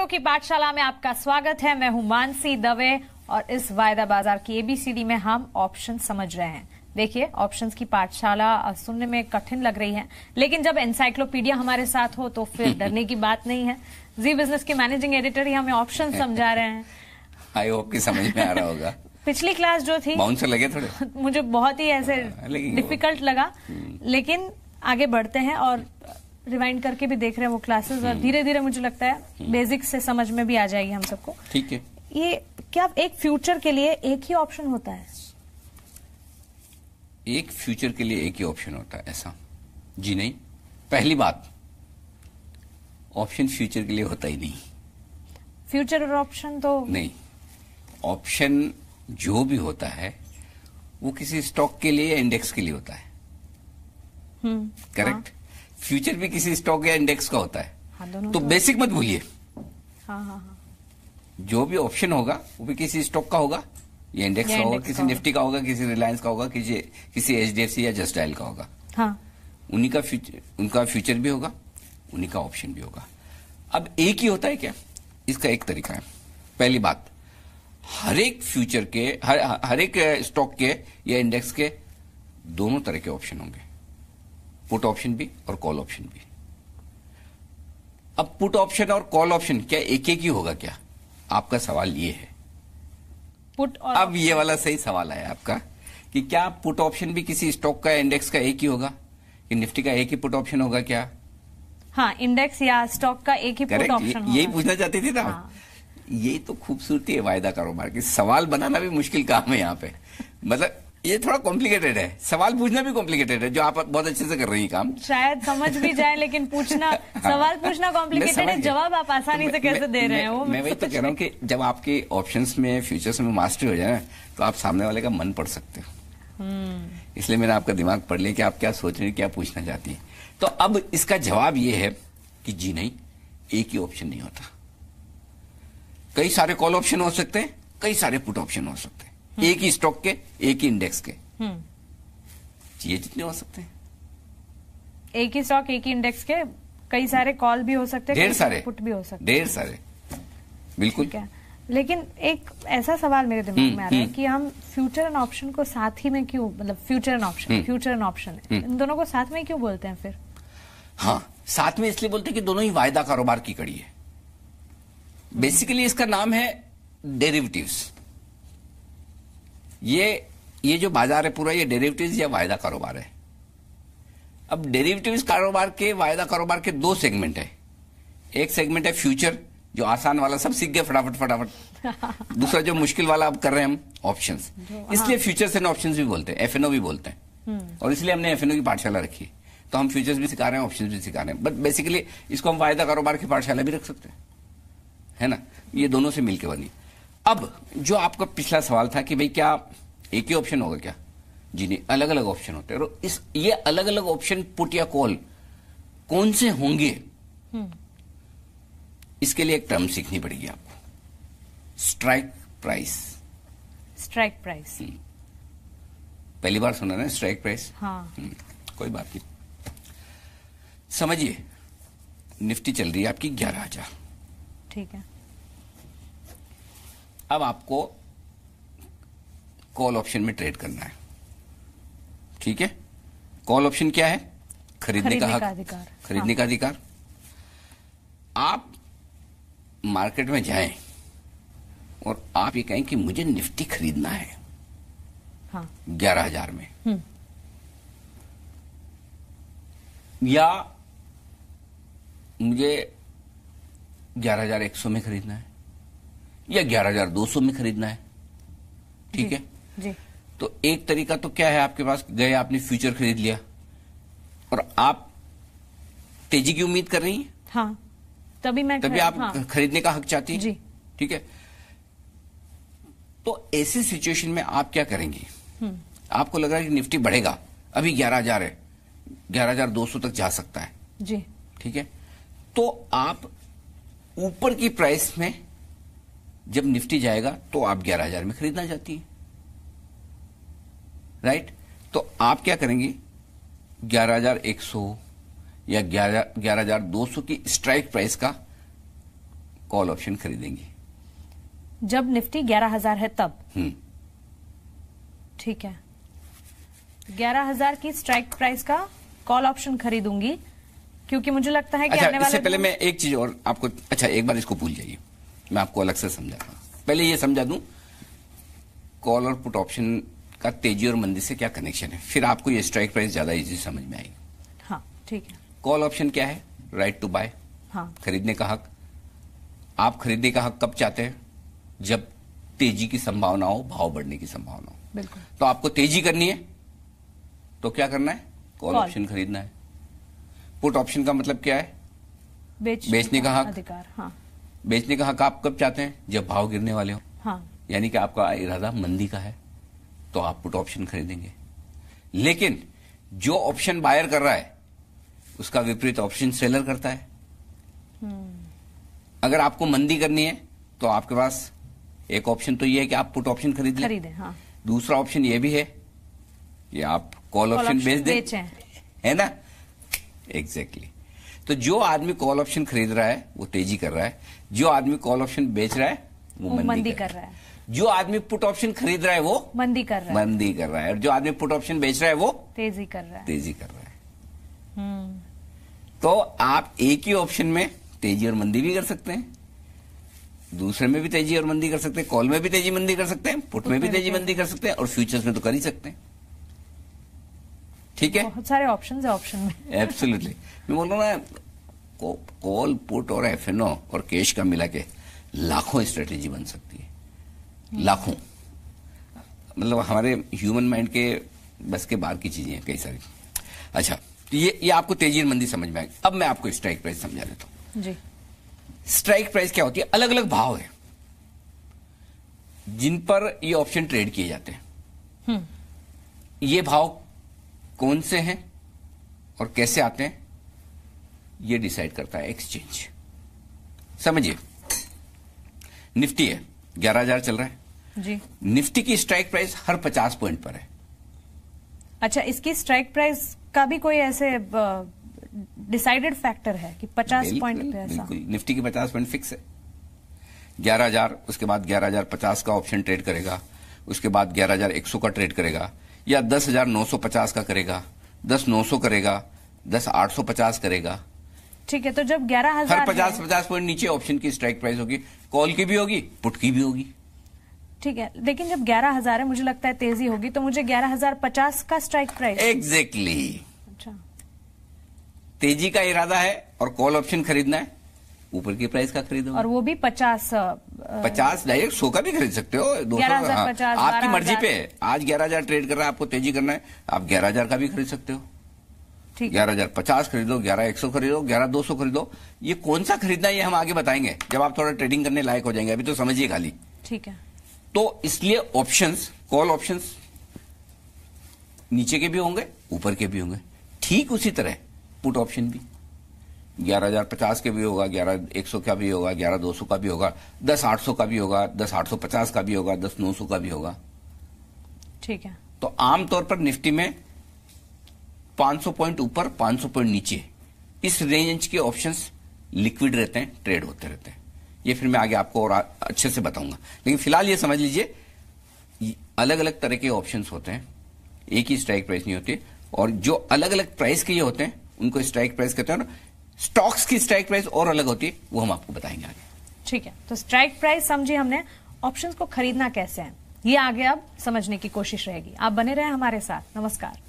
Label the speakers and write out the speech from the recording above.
Speaker 1: सपनों की पाठशाला में आपका स्वागत है। मैं हूं मानसी दवे और इस वायदा बाजार की एबीसीडी में हम ऑप्शन समझ रहे हैं। देखिए, ऑप्शंस की पाठशाला सुनने में कठिन लग रही है, लेकिन जब एनसाइक्लोपीडिया हमारे साथ हो तो फिर डरने की बात नहीं है। जी बिजनेस के मैनेजिंग एडिटर ही हमें ऑप्शन समझा रहे हैं।
Speaker 2: आई होप कि समझ में आ रहा होगा।
Speaker 1: पिछली क्लास जो थी
Speaker 2: बाउंसर लगे थोड़े
Speaker 1: मुझे बहुत ही ऐसे डिफिकल्ट लगा, लेकिन आगे बढ़ते हैं और रिवाइंड करके भी देख रहे हैं वो क्लासेस और धीरे धीरे मुझे लगता है बेसिक से समझ में भी आ जाएगी हम सबको।
Speaker 2: ठीक है।
Speaker 1: ये क्या एक फ्यूचर के लिए एक ही ऑप्शन होता है?
Speaker 2: एक फ्यूचर के लिए एक ही ऑप्शन होता है ऐसा? जी नहीं। पहली बात, ऑप्शन फ्यूचर के लिए होता ही नहीं।
Speaker 1: फ्यूचर और ऑप्शन तो
Speaker 2: नहीं, ऑप्शन जो भी होता है वो किसी स्टॉक के लिए या इंडेक्स के लिए होता है। करेक्ट। फ्यूचर भी किसी स्टॉक या इंडेक्स का होता है।
Speaker 1: दोनों
Speaker 2: तो बेसिक मत भूलिए।
Speaker 1: हाँ।
Speaker 2: जो भी ऑप्शन होगा वो भी किसी स्टॉक का होगा या इंडेक्स का होगा, किसी निफ्टी का होगा, किसी रिलायंस का होगा, किसी एचडीएफसी या जस्ट डायल का होगा।
Speaker 1: हाँ।
Speaker 2: उनका फ्यूचर भी होगा, उन्हीं का ऑप्शन भी होगा। अब एक ही होता है क्या? इसका एक तरीका है। पहली बात, हर एक फ्यूचर के हर एक स्टॉक के या इंडेक्स के दोनों तरह के ऑप्शन होंगे, पुट ऑप्शन भी और कॉल ऑप्शन भी। अब पुट ऑप्शन और कॉल ऑप्शन क्या एक ही होगा क्या? आपका सवाल ये है।
Speaker 1: पुट और
Speaker 2: अब ये वाला सही सवाल है आपका कि क्या पुट ऑप्शन भी किसी स्टॉक का इंडेक्स का एक ही होगा कि निफ्टी का एक ही पुट ऑप्शन होगा क्या?
Speaker 1: हाँ, इंडेक्स या स्टॉक का एक ही पुट ऑप्शन होगा।
Speaker 2: यही पूछना चाहती थी ना।
Speaker 1: हाँ।
Speaker 2: ये तो खूबसूरती है वायदा कारोबार की। सवाल बनाना भी मुश्किल काम है यहाँ पे। मतलब ये थोड़ा कॉम्प्लिकेटेड है, सवाल पूछना भी कॉम्प्लिकेटेड है, जो आप बहुत अच्छे से कर रही हैं काम।
Speaker 1: शायद समझ भी जाए, लेकिन पूछना सवाल पूछना कॉम्प्लिकेटेड है, जवाब आप आसानी से कैसे दे रहे हैं वो
Speaker 2: मैं वही तो कह रहा हूँ कि जब आपके ऑप्शंस में फ्यूचर्स में मास्टरी हो जाए ना, तो आप सामने वाले का मन पढ़ सकते हो। इसलिए मैंने आपका दिमाग पढ़ लिया कि आप क्या सोच रही हैं, क्या पूछना चाहती हैं। तो अब इसका जवाब ये है कि जी नहीं, एक ही ऑप्शन नहीं होता। कई सारे कॉल ऑप्शन हो सकते हैं, कई सारे पुट ऑप्शन हो सकते हैं, एक ही स्टॉक के, एक ही इंडेक्स के। ये जितने हो सकते हैं।
Speaker 1: एक ही स्टॉक, एक ही इंडेक्स के कई सारे कॉल भी हो सकते हैं,
Speaker 2: ढेर सारे
Speaker 1: पुट भी हो सकते हैं,
Speaker 2: ढेर सारे। बिल्कुल।
Speaker 1: क्या? लेकिन एक ऐसा सवाल मेरे दिमाग में आ रहा है कि हम फ्यूचर एंड ऑप्शन को साथ ही में क्यों, मतलब फ्यूचर एंड ऑप्शन इन दोनों को साथ में क्यों बोलते हैं फिर?
Speaker 2: हाँ, साथ में इसलिए बोलते हैं कि दोनों ही वायदा कारोबार की कड़ी है। बेसिकली इसका नाम है डेरिवेटिव्स। ये जो बाजार है पूरा, ये डेरिवेटिव्स या वायदा कारोबार है। अब डेरिवेटिव्स कारोबार के, वायदा कारोबार के दो सेगमेंट है। एक सेगमेंट है फ्यूचर, जो आसान वाला, सब सीख गए फटाफट। दूसरा जो मुश्किल वाला अब कर रहे हैं हम, ऑप्शंस। इसलिए फ्यूचर्स एंड ऑप्शंस भी बोलते हैं, एफएनओ भी बोलते हैं। और इसलिए हमने एफएनओ की पाठशाला रखी। तो हम फ्यूचर्स भी सिखा रहे हैं, ऑप्शंस भी सिखा रहे हैं। बट बेसिकली इसको हम वायदा कारोबार की पाठशाला भी रख सकते हैं, है ना। ये दोनों से मिलकर बनी। अब जो आपका पिछला सवाल था कि भाई क्या एक ही ऑप्शन होगा क्या? जी नहीं, अलग अलग ऑप्शन होते हैं। और ये अलग अलग ऑप्शन, पुट या कॉल, कौन से होंगे, इसके लिए एक टर्म सीखनी पड़ेगी आपको, स्ट्राइक प्राइस।
Speaker 1: स्ट्राइक प्राइस
Speaker 2: पहली बार सुना ना, स्ट्राइक प्राइस?
Speaker 1: हाँ।
Speaker 2: कोई बात नहीं। समझिए, निफ्टी चल रही है आपकी 11,000।
Speaker 1: ठीक है।
Speaker 2: अब आपको कॉल ऑप्शन में ट्रेड करना है। ठीक है। कॉल ऑप्शन क्या है? खरीदने का अधिकार। खरीदने का अधिकार। आप मार्केट में जाएं और आप ये कहें कि मुझे निफ्टी खरीदना है।
Speaker 1: हाँ।
Speaker 2: 11,000 में, या मुझे 11,100 में खरीदना है, या 11,200 में खरीदना है। ठीक है
Speaker 1: जी।
Speaker 2: तो एक तरीका तो क्या है, आपके पास गए, आपने फ्यूचर खरीद लिया और आप तेजी की उम्मीद कर रही हैं।
Speaker 1: हाँ, तभी
Speaker 2: आप
Speaker 1: हाँ।
Speaker 2: खरीदने का हक चाहती हैं।
Speaker 1: जी।
Speaker 2: ठीक है। तो ऐसी सिचुएशन में आप क्या करेंगी? आपको लग रहा है कि निफ्टी बढ़ेगा, अभी 11,000 है, 11,200 तक जा सकता है।
Speaker 1: जी।
Speaker 2: ठीक है। तो आप ऊपर की प्राइस में जब निफ्टी जाएगा तो आप 11,000 में खरीदना चाहती हैं, राइट? तो आप क्या करेंगे? 11,100 या 11,200 की स्ट्राइक प्राइस का कॉल ऑप्शन खरीदेंगी।
Speaker 1: जब निफ्टी 11,000 है तब? ठीक है, 11,000 की स्ट्राइक प्राइस का कॉल ऑप्शन खरीदूंगी, क्योंकि मुझे लगता है कि
Speaker 2: अच्छा,
Speaker 1: आने वाले
Speaker 2: इससे पहले मैं एक चीज और आपको, अच्छा एक बार इसको भूल जाइए, मैं आपको अलग से समझाता हूं। पहले ये समझा दूं कॉल और पुट ऑप्शन का तेजी और मंदी से क्या कनेक्शन है, फिर आपको ये स्ट्राइक प्राइस ज्यादा इजी समझ में आएगी।
Speaker 1: हाँ ठीक है।
Speaker 2: कॉल ऑप्शन क्या है? राइट टू बाय,
Speaker 1: हाँ,
Speaker 2: खरीदने का हक। आप खरीदने का हक कब चाहते हैं? जब तेजी की संभावना हो, भाव बढ़ने की संभावना हो।
Speaker 1: बिल्कुल।
Speaker 2: तो आपको तेजी करनी है तो क्या करना है? कॉल ऑप्शन खरीदना है। पुट ऑप्शन का मतलब क्या है? बेचने का हक,
Speaker 1: अधिकार। हाँ,
Speaker 2: बेचने का हक आप कब चाहते हैं? जब भाव गिरने वाले हो।
Speaker 1: हाँ,
Speaker 2: यानी कि आपका इरादा मंदी का है तो आप पुट ऑप्शन खरीदेंगे। लेकिन जो ऑप्शन बायर कर रहा है उसका विपरीत ऑप्शन सेलर करता है। अगर आपको मंदी करनी है तो आपके पास एक ऑप्शन तो ये है कि आप पुट ऑप्शन खरीदें।
Speaker 1: हाँ।
Speaker 2: दूसरा ऑप्शन ये भी है कि आप कॉल ऑप्शन बेच दें, है ना? एग्जैक्टली। तो जो आदमी कॉल ऑप्शन खरीद रहा है वो तेजी कर रहा है, जो आदमी कॉल ऑप्शन बेच रहा है वो मंदी कर रहा है, जो आदमी पुट ऑप्शन खरीद रहा है वो मंदी कर रहा है, और जो आदमी पुट ऑप्शन बेच रहा है वो तेजी कर रहा है। तो आप एक ही ऑप्शन में तेजी और मंदी भी कर सकते हैं, दूसरे में भी तेजी और मंदी कर सकते हैं, कॉल में भी तेजी मंदी कर सकते हैं, पुट में भी तेजी मंदी कर सकते हैं, और फ्यूचर्स में तो कर ही सकते हैं। ठीक है,
Speaker 1: बहुत सारे ऑप्शंस है ऑप्शन में।
Speaker 2: एब्सोल्युटली। मैं बोल रहा हूं ना, कॉल, पुट और एफएनओ और कैश का मिला के लाखों स्ट्रेटेजी बन सकती है, लाखों। मतलब हमारे ह्यूमन माइंड के बस के बाहर की चीजें हैं कई सारी। अच्छा, ये आपको तेजी और मंदी समझ में आएगी। अब मैं आपको स्ट्राइक प्राइस समझा देता हूं जी। स्ट्राइक प्राइस क्या होती है? अलग अलग भाव है जिन पर ये ऑप्शन ट्रेड किए जाते हैं। ये भाव कौन से हैं और कैसे आते हैं ये डिसाइड करता है एक्सचेंज। समझिए, निफ्टी है, 11,000 चल रहा है जी। निफ्टी की स्ट्राइक प्राइस हर 50 पॉइंट पर है।
Speaker 1: अच्छा, इसकी स्ट्राइक प्राइस का भी कोई ऐसे डिसाइडेड फैक्टर है कि 50 पॉइंट पे ऐसा?
Speaker 2: बिल्कुल, निफ्टी की 50 पॉइंट फिक्स है। 11,000, उसके बाद 11,050 का ऑप्शन ट्रेड करेगा, उसके बाद 11,100 का ट्रेड करेगा, या 10,950 का करेगा, 10,900 करेगा, 10,850 करेगा।
Speaker 1: ठीक है, तो जब 11,000
Speaker 2: हर 50 पॉइंट नीचे ऑप्शन की स्ट्राइक प्राइस होगी, कॉल की भी होगी, पुट की भी होगी।
Speaker 1: ठीक है, लेकिन जब 11,000 है, मुझे लगता है तेजी होगी, तो मुझे 11,050 का स्ट्राइक प्राइस।
Speaker 2: एग्जैक्टली।
Speaker 1: अच्छा,
Speaker 2: तेजी का इरादा है और कॉल ऑप्शन खरीदना है, ऊपर की प्राइस का खरीदो,
Speaker 1: और वो भी 50
Speaker 2: डायरेक्ट 100 का भी खरीद सकते हो, 200 आपकी मर्जी पे है। आज 11,000 ट्रेड कर रहा है, आपको तेजी करना है, आप 11,000 का भी खरीद सकते हो। 11,050 खरीदो, 11,100 खरीदो, 11,200 खरीदो। ये कौन सा खरीदना है ये हम आगे बताएंगे जब आप थोड़ा ट्रेडिंग करने लायक हो जाएंगे, अभी तो समझिए खाली।
Speaker 1: ठीक है,
Speaker 2: तो इसलिए ऑप्शंस, कॉल ऑप्शंस नीचे के भी होंगे, ऊपर के भी होंगे। ठीक उसी तरह पुट ऑप्शन भी 11,050 के भी होगा, 11,100 का भी होगा, 11,200 का भी होगा, 10,800 का भी होगा, 10,850 का भी होगा, 10,900 का भी होगा।
Speaker 1: ठीक है,
Speaker 2: तो आमतौर पर निफ्टी में 500 पॉइंट ऊपर, 500 पॉइंट नीचे, इस रेंज के ऑप्शंस लिक्विड रहते हैं, ट्रेड होते रहते हैं। ये फिर मैं आगे आपको और अच्छे से बताऊंगा, लेकिन फिलहाल ये समझ लीजिए अलग अलग तरह के ऑप्शंस होते हैं, एक ही स्ट्राइक प्राइस नहीं होती, और जो अलग अलग प्राइस के ये होते हैं उनको स्ट्राइक प्राइस कहते हैं। स्टॉक्स की स्ट्राइक प्राइस और अलग होती है, वो हम आपको बताएंगे आगे।
Speaker 1: ठीक है, तो स्ट्राइक प्राइस समझी हमने, ऑप्शंस को खरीदना कैसे है ये आगे अब समझने की कोशिश रहेगी। आप बने रहे हमारे साथ। नमस्कार।